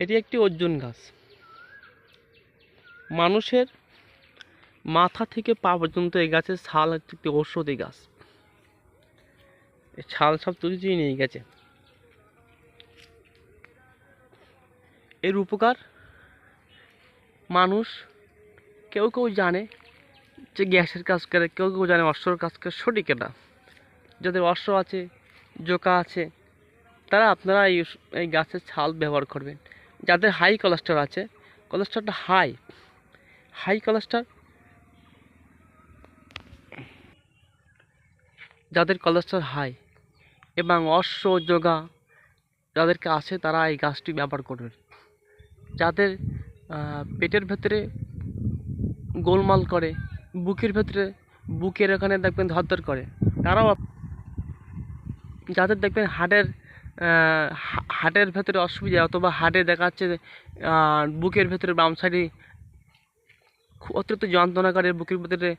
এটি একটি অর্জুন গাছ। মানুষের মাথা থেকে পা পর্যন্ত এই গাছের ছাল একটি ঔষধি গাছ। এই ছাল সব তুলে নিয়ে গেছে। এর উপকার মানুষ কেউ কেউ জানে যে গ্যাসের কাজ করে, কেউ কেউ জানে অশ্বর কাজ করে। সঠিক এটা। যাদের অশ্ব আছে, জোকা আছে, তারা আপনারা এই গাছের ছাল ব্যবহার করবেন। যাদের হাই কোলেস্ট্রল আছে, কোলেস্ট্রলটা হাই কোলেস্ট্রল, যাদের কোলেস্ট্রল হাই এবং অশ্ব যোগা যাদেরকে আছে, তারা এই গাছটি ব্যবহার করবেন। যাদের পেটের ভেতরে গোলমাল করে, বুকের ওখানে দেখবেন ধরধর করে, তারাও, যাদের দেখবেন হার্টের ভেতরে অসুবিধা, অথবা হার্টে দেখা যাচ্ছে বুকের ভেতরে বাম সাইডে অতিরিক্ত যন্ত্রণা করে, বুকের ভেতরে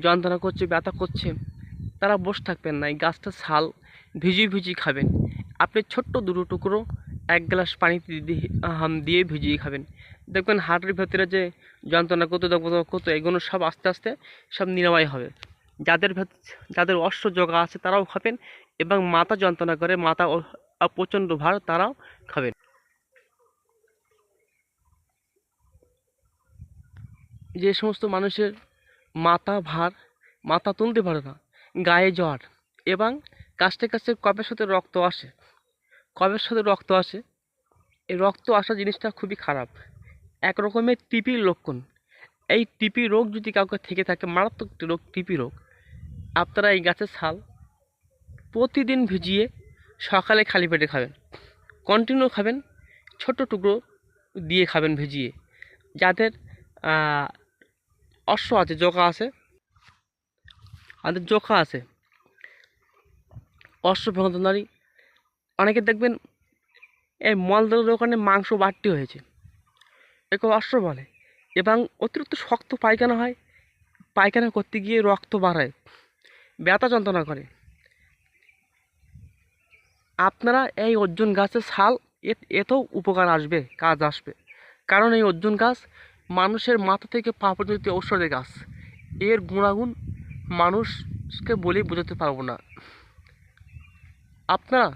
যন্ত্রণা করছে, ব্যথা করছে, তারা বসে থাকবেন না। এই গাছটা ছাল ভিজিয়ে খাবেন। আপনি ছোট্ট দুটো টুকরো 1 গ্লাস পানিতে দিয়ে ভিজিয়ে খাবেন। দেখবেন হার্টের ভেতরে যে যন্ত্রণা করতো এগুলো সব আস্তে আস্তে সব নিরাময় হবে। যাদের অশ্ব যোগা আছে তারাও খাবেন, এবং মাথা যন্ত্রণা করে, মাথা প্রচণ্ড ভার, তারাও খাবেন। যে সমস্ত মানুষের মাথা ভার, মাথা তুলতে পারে না, গায়ে জ্বর, এবং কাশতে কাশতে কফের সাথে রক্ত আসে, এই রক্ত আসা জিনিসটা খুবই খারাপ, এক রকমের টিপির লক্ষণ। এই টিপি রোগ যদি কাউকে থেকে থাকে, মারাত্মক রোগ টিপি রোগ, আপনারা এই গাছের ছাল প্রতিদিন ভিজিয়ে সকালে খালি পেটে খাবেন, কন্টিনিউ খাবেন, ছোট টুকরো দিয়ে খাবেন ভিজিয়ে। যাদের অশ্ব আছে, জোকা আছে, অশ্ব ভেঙন্তনারী, অনেকে দেখবেন এই মলদ্বারের ওখানে মাংস বাড়তি হয়েছে, একে অশ্ব বলে, এবং অতিরিক্ত শক্ত পায়খানা হয়, পায়খানা করতে গিয়ে রক্ত বাড়ায়, ব্যথা যন্ত্রণা করে। আপনারা এই অর্জুন গাছের ছাল এতেও উপকার আসবে, কাজ আসবে, কারণ এই অর্জুন গাছ মানুষের মাথা থেকে পা পর্যন্ত ঔষধি গাছ। এর গুণাগুণ মানুষকে বলেই বোঝাতে পারবো না। আপনারা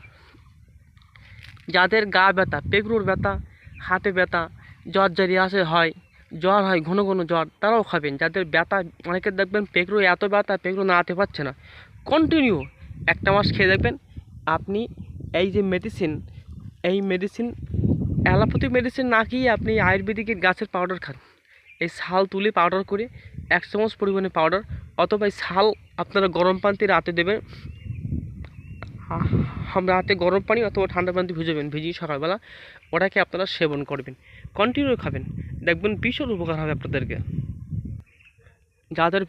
যাদের গা ব্যথা, পেগরুর ব্যথা, হাতে ব্যথা, জ্বর জ্বর হয় ঘন ঘন জ্বর, তারাও খাবেন। যাদের ব্যথা, অনেকে দেখবেন পেগরু এত ব্যথা, পেগরু নাড়াতে পারছে না, কন্টিনিউ 1 মাস খেয়ে দেখবেন আপনি এই যে মেডিসিন অ্যালোপ্যাথিক মেডিসিন না খেয়ে আপনি আয়ুর্বেদিকের গাছের পাউডার খান। এই ছাল তুলে পাউডার করে 1 চামচ পরিমাণে পাউডার, অথবা এই ছাল আপনারা গরম পানিতে রাতে দেবেন, রাতে গরম পানি অথবা ঠান্ডা পানিতে ভিজিয়ে সকালবেলা ওটাকে আপনারা সেবন করবেন, কন্টিনিউ খাবেন, দেখবেন ভীষণ উপকার হবে আপনাদেরকে। যাদের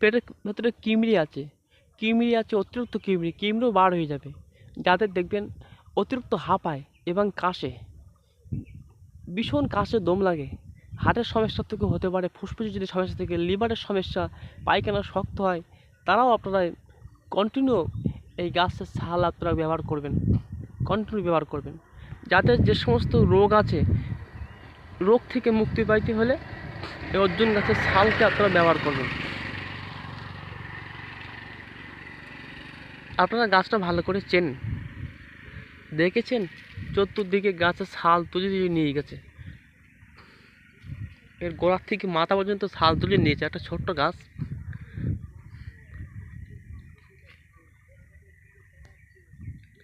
পেটের ভেতরে কিমড়ি আছে, অতিরিক্ত কিমড়িও বার হয়ে যাবে। যাদের দেখবেন অতিরিক্ত হাঁপায় এবং কাশে, ভীষণ কাশে দম লাগে, হার্টের সমস্যা থেকে হতে পারে, ফুসফুসের যদি সমস্যা থেকে, লিভারের সমস্যা, পায়খানা শক্ত হয়, তারাও আপনারা কন্টিনিউ এই গাছের ছাল আপনারা ব্যবহার করবেন। যাদের যে সমস্ত রোগ আছে, রোগ থেকে মুক্তি পাইতে হলে এই অর্জুন গাছের ছালকে আপনারা ব্যবহার করবেন। আপনারা গাছটা ভালো করে চেনেন, দেখেছেন চতুর্দিকে গাছের ছাল তুলে নিয়ে গেছে, এর গোড়ার থেকে মাথা পর্যন্ত ছাল তুলে নিয়েছে, একটা ছোট্ট গাছ।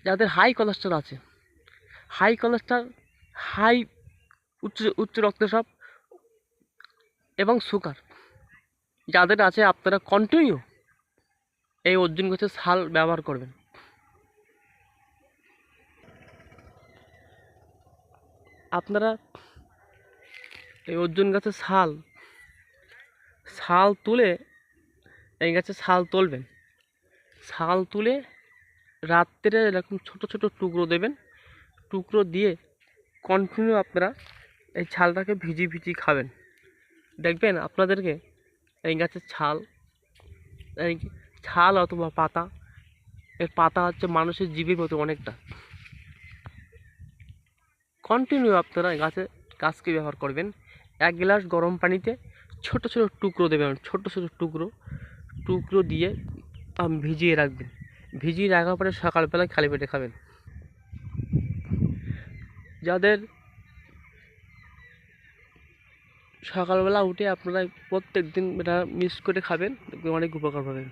যাদের হাই কোলেস্ট্রল আছে, হাই উচ্চ রক্তচাপ এবং সুগার যাদের আছে, আপনারা কন্টিনিউ এই অর্জুন গাছের ছাল ব্যবহার করবেন। আপনারা এই অর্জুন গাছের ছাল তুলে, এই গাছের ছাল তুলবেন, ছাল তুলে রাত্রে এরকম ছোট ছোট টুকরো দেবেন, টুকরো দিয়ে কন্টিনিউ আপনারা এই ছালটাকে ভিজিয়ে খাবেন, দেখবেন আপনাদেরকে এই গাছের ছাল অথবা পাতা, এর পাতা হচ্ছে মানুষের জীবের মতো অনেকটা। কন্টিনিউ আপনারা গাছকে ব্যবহার করবেন। 1 গ্লাস গরম পানিতে ছোট ছোট টুকরো দেবেন, ছোট ছোট টুকরো দিয়ে ভিজিয়ে রাখবেন। ভিজিয়ে রাখার পরে সকালবেলায় খালি পেটে খাবেন। যাদের সকালবেলা উঠে আপনারা প্রত্যেক দিন এটা মিক্স করে খাবেন, দেখবেন অনেক উপকার পাবেন।